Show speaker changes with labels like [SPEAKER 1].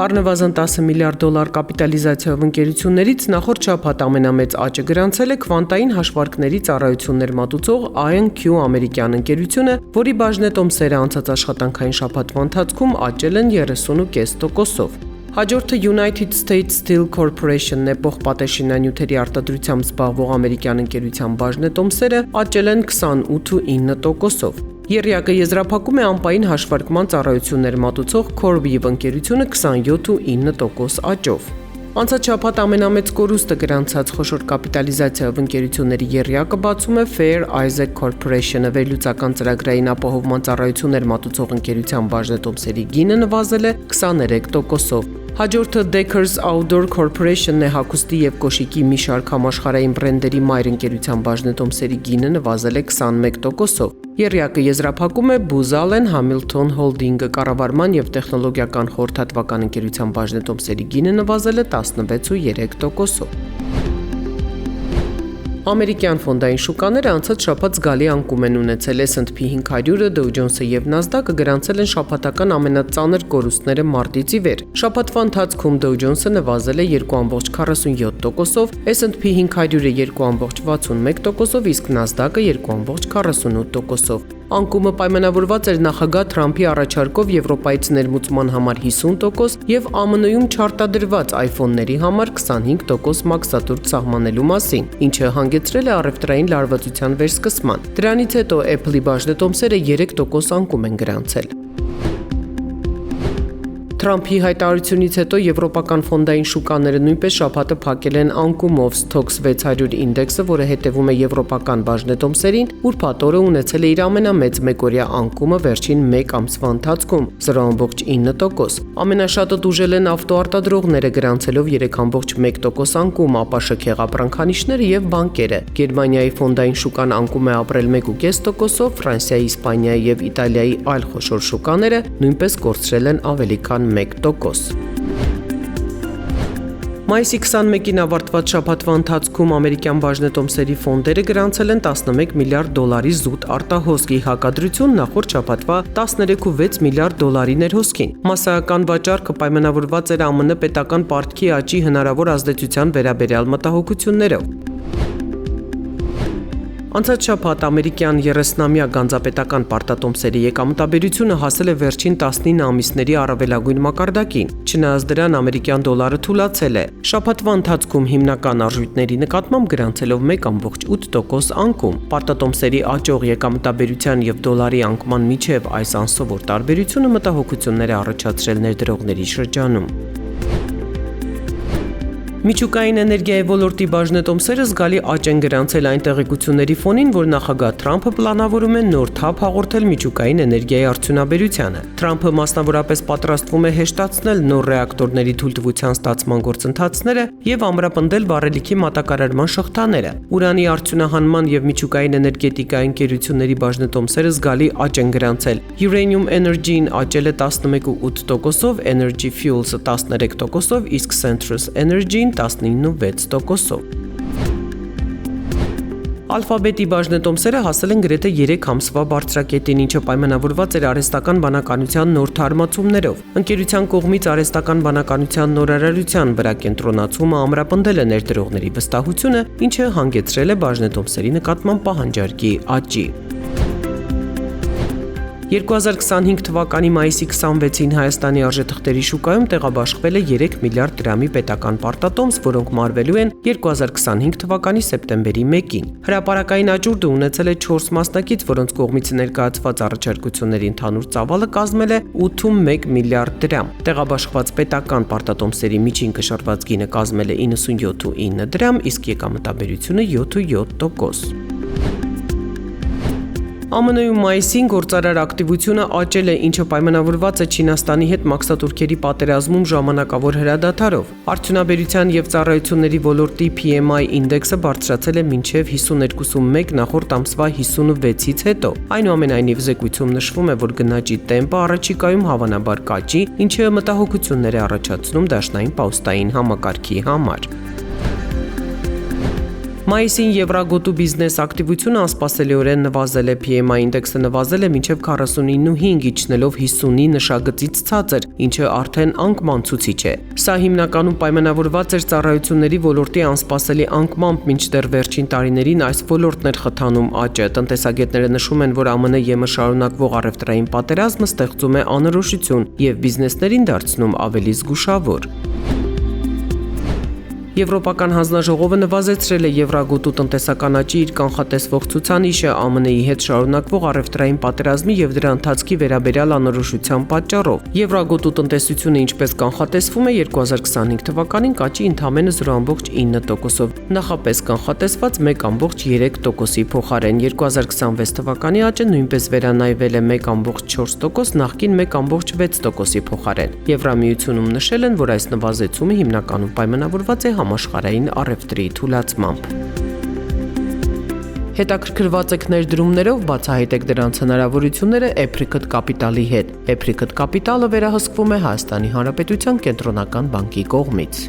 [SPEAKER 1] Առնվազն $10 միլիարդ կապիտալիզացիայով ընկերություններից նախորդ շաբաթ ամենամեծ աճը գրանցել է քվանտային հաշվարկների ծառայություններ մատուցող IonQ ամերիկյան ընկերությունը, որի բաժնետոմսերը անցած աշխատանքային շաբաթվա ընթացքում աճել են 30.5%-ով։ Հաջորդը United States Steel Corporation-ն է, պողպատե-շինանյութերի արտադրությամբ զբաղվող ամերիկյան ընկերության բաժնետոմսերը աճել են 28.9%-ով։ Եռյակը եզրափակում է ամպային հաշվարկման ծառայություններ մատուցող CoreWeave ընկերությունը 27.9% աճով։ Անցած շաբաթ ամենամեծ կորուստը գրանցած խոշոր կապիտալիզացիայով ընկերությունների եռյակը բացում է Fair Isaac Corporation-ը, վերլուծական ծրագրային ապահովման ծառայություններ մատուցող ընկերության բաժնետոմսերի գինը նվազել է 23%-ով։ Հաջորդը Deckers Outdoor Corporation-ն է, հագուստի և կոշիկի մի շարք համաշխարհային բրենդերի մայր ընկերության բաժնետոմսերի գինը նվազել է 21%-ով։ Եռյակը եզրափակում է Booz Allen Hamilton Holding-ը, կառավարման և տեխնոլոգիական խորհրդատվական ընկերության բաժնետոմսերի գինը նվազել է 16.3%-ով։ Ամերիկյան ֆոնդային շուկաները անցած շաբաթ զգալի անկում են ունեցել։ S&P 500-ը, Dow Jones-ը և Nasdaq-ը գրանցել են շաբաթական ամենածանր կորուստները մարտից ի վեր։ Շաբաթվա ընթացքում Dow Jones-ը նվազել է 2.47%-ով, S&P 500-ը 2.61%-ով, իսկ Nasdaq-ը 2.48%-ով։ Անկումը պայմանավորված էր նախագահ Թրամփի առաջարկով Եվրոպայից ներմուծման համար 50% եւ ԱՄՆ-ում չարտադրված iPhone-ների համար 25% մաքսատուրք սահմանելու մասին, ինչը հանգեցրել է առևտրային լարվածության վերսկսման։ Դրանից հետո Apple-ի բաժնետոմսերը 3% անկում են գրանցել։ Թրամփի հայտարարությունից հետո եվրոպական ֆոնդային շուկաները նույնպես շաբաթը փակել են անկումով Stoxx 600 ինդեքսը, որը հետևում է եվրոպական բաժնետոմսերին, ուրբաթ օրը ունեցել է իր ամենամեծ մեկօրյա անկումը վերջին 1 ամսվա ընթացքում 0.9%։ Ամենաշատը տուժել են ավտոարտադրողները, գրանցելով 3.1% անկում, ապա շքեղապրանքանիշները եւ բանկերը։ Գերմանիայի ֆոնդային շուկան անկում է ապրել 1.5%-ով, Ֆրանսիայի, Իսպանիայի եւ Իտալիայի այլ խոշոր շուկաները նույնպես կորցրել են ավելի քան 1%։ Մայիսի 21-ին ավարտված շաբաթվա ընթացքում ամերիկյան բաժնետոմսերի ֆոնդերը գրանցել են $11 միլիարդ զուտ արտահոսք, ի հակադրություն նախորդ շաբաթվա $13.6 միլիարդ ներհոսքին։ Մասսայական վաճառքը պայմանավորված էր ԱՄՆ պետական պարտքի աճի հնարավոր ազդեցության վերաբերյալ մտահոգություններով։ Անցած շաբաթ ամերիկյան 30-ամյա գանձապետական պարտատոմսերի եկամտաբերությունը հասել է վերջին 19 ամիսների առավելագույն մակարդակին։ Չնայած դրան ամերիկյան դոլարը թուլացել է։ Շաբաթվա ընթացքում հիմնական արժույթների նկատմամբ գրանցելով 1.8% անկում։ Պարտատոմսերի աճող եկամտաբերության եւ դոլարի անկման միջև այս անսովոր տարբերությունը մտահոգություններ է առաջացրել ներդրողների շրջանում։ Միջուկային էներգիայի ոլորտի բաժնետոմսերը զգալի աճ են գրանցել այն տեղեկությունների ֆոնին, որ նախագահ Թրամփը պլանավորում է նոր թափ հաղորդել միջուկային էներգիայի արդյունաբերությանը։ Թրամփը մասնավորապես պատրաստվում է հեշտացնել նոր ռեակտորների թույլտվության ստացման գործընթացները եւ ամրապնդել վառելիքի մատակարարման շղթաները։ Ուրանի արդյունահանման եւ միջուկային էներգետիկայի ընկերությունների բաժնետոմսերը զգալի աճ են գրանցել։ Uranium Energy-ն աճել է 11.8%-ով, Energy Fuels-ը 13%-ով, իսկ Centrus Energy-ն 19.6%-ով։ Alphabet-ի բաժնետոմսերը հասել են գրեթե 3 ամսվա բարձրակետին, ինչը պայմանավորված էր արհեստական բանականության նոր թարմացումներով։ Ընկերության կողմից արհեստական բանականության նորարարության վրա կենտրոնացումը ամրապնդել է ներդրողների վստահությունը, ինչը հանգեցրել է բաժնետոմսերի նկատմամբ պահանջարկի աճի։ 2025 թվականի մայիսի 26-ին Հայաստանի արժեթղթերի շուկայում տեղաբաշխվել է 3 միլիարդ դրամի պետական պարտատոմս, որոնք մարվելու են 2025 թվականի սեպտեմբերի 1-ին։ Հրապարակային աճուրդը ունեցել է 4 մասնակից, որոնց կողմից ներկայացված առաջարկությունների ընդհանուր ծավալը կազմել է 8.1 միլիարդ դրամ։ Տեղաբաշխված պետական պարտատոմսերի միջին կշռված գինը կազմել է 97.9 դրամ, իսկ եկամտաբերությունը 7.7%։ ԱՄՆ-ում մայիսին գործարար ակտիվությունը աճել է, ինչը պայմանավորված է Չինաստանի հետ մաքսատուրքերի պատերազմում ժամանակավոր հրադադարով։ Արդյունաբերության եւ ծառայությունների ոլորտի PMI ինդեքսը բարձրացել է մինչև 52.1 նախորդ ամսվա 56-ից հետո։ Այնուամենայնիվ զեկույցում նշվում է, որ գնաճի տեմպը առաջիկայում հավանաբար կաճի, ինչը մտահոգություններ է առաջացնում դաշնային պաուստային համակարգի համար։ Մայիսին Եվրագոտու բիզնես ակտիվությունը անսպասելիորեն նվազել է, PMI ինդեքսը նվազել է մինչև 49.5, իջնելով 50-ի նշագծից ցածր, ինչը արդեն անկման ցուցիչ է։ Սա հիմնականում պայմանավորված էր ծառայությունների ոլորտի անսպասելի անկմամբ, մինչդեռ վերջին տարիներին այս ոլորտն էր խթանում աճը։ Տնտեսագետները նշում են, որ ԱՄՆ-ը շարունակվող առևտրային պատերազմը ստեղծում է անորոշություն եւ բիզնեսներին դարձնում ավելի զգուշավոր։ Եվրոպական հանձնաժողովը նվազեցրել է Եվրագոտու տնտեսական աճի իր կանխատեսվող ցուցանիշը ԱՄՆ-ի հետ շարունակվող առևտրային պատերազմի եւ դրա ընթացքի վերաբերյալ անորոշության պատճառով։ Եվրագոտու տնտեսությունը, ինչպես կանխատեսվում է, 2025 թվականին կաճի ընդամենը 0.9%-ով, նախապես կանխատեսված 1.3%-ի փոխարեն։ 2026 թվականի աճը նույնպես վերանայվել է 1.4%, նախկին 1.6%-ի փոխարեն։ Եվրամիությունում նշել են, որ այս նվազեցումը հիմնականում պայմանավորված է համաշխարհային առևտրի թուլացմամբ։ Հետաքրքրված եք ներդրումներով, բացահայտեք դրանց հնարավորությունները Apricot Capital-ի հետ։ Apricot Capital-ը վերահսկվում է Հայաստանի Հանրապետության Կենտրոնական բանկի կողմից։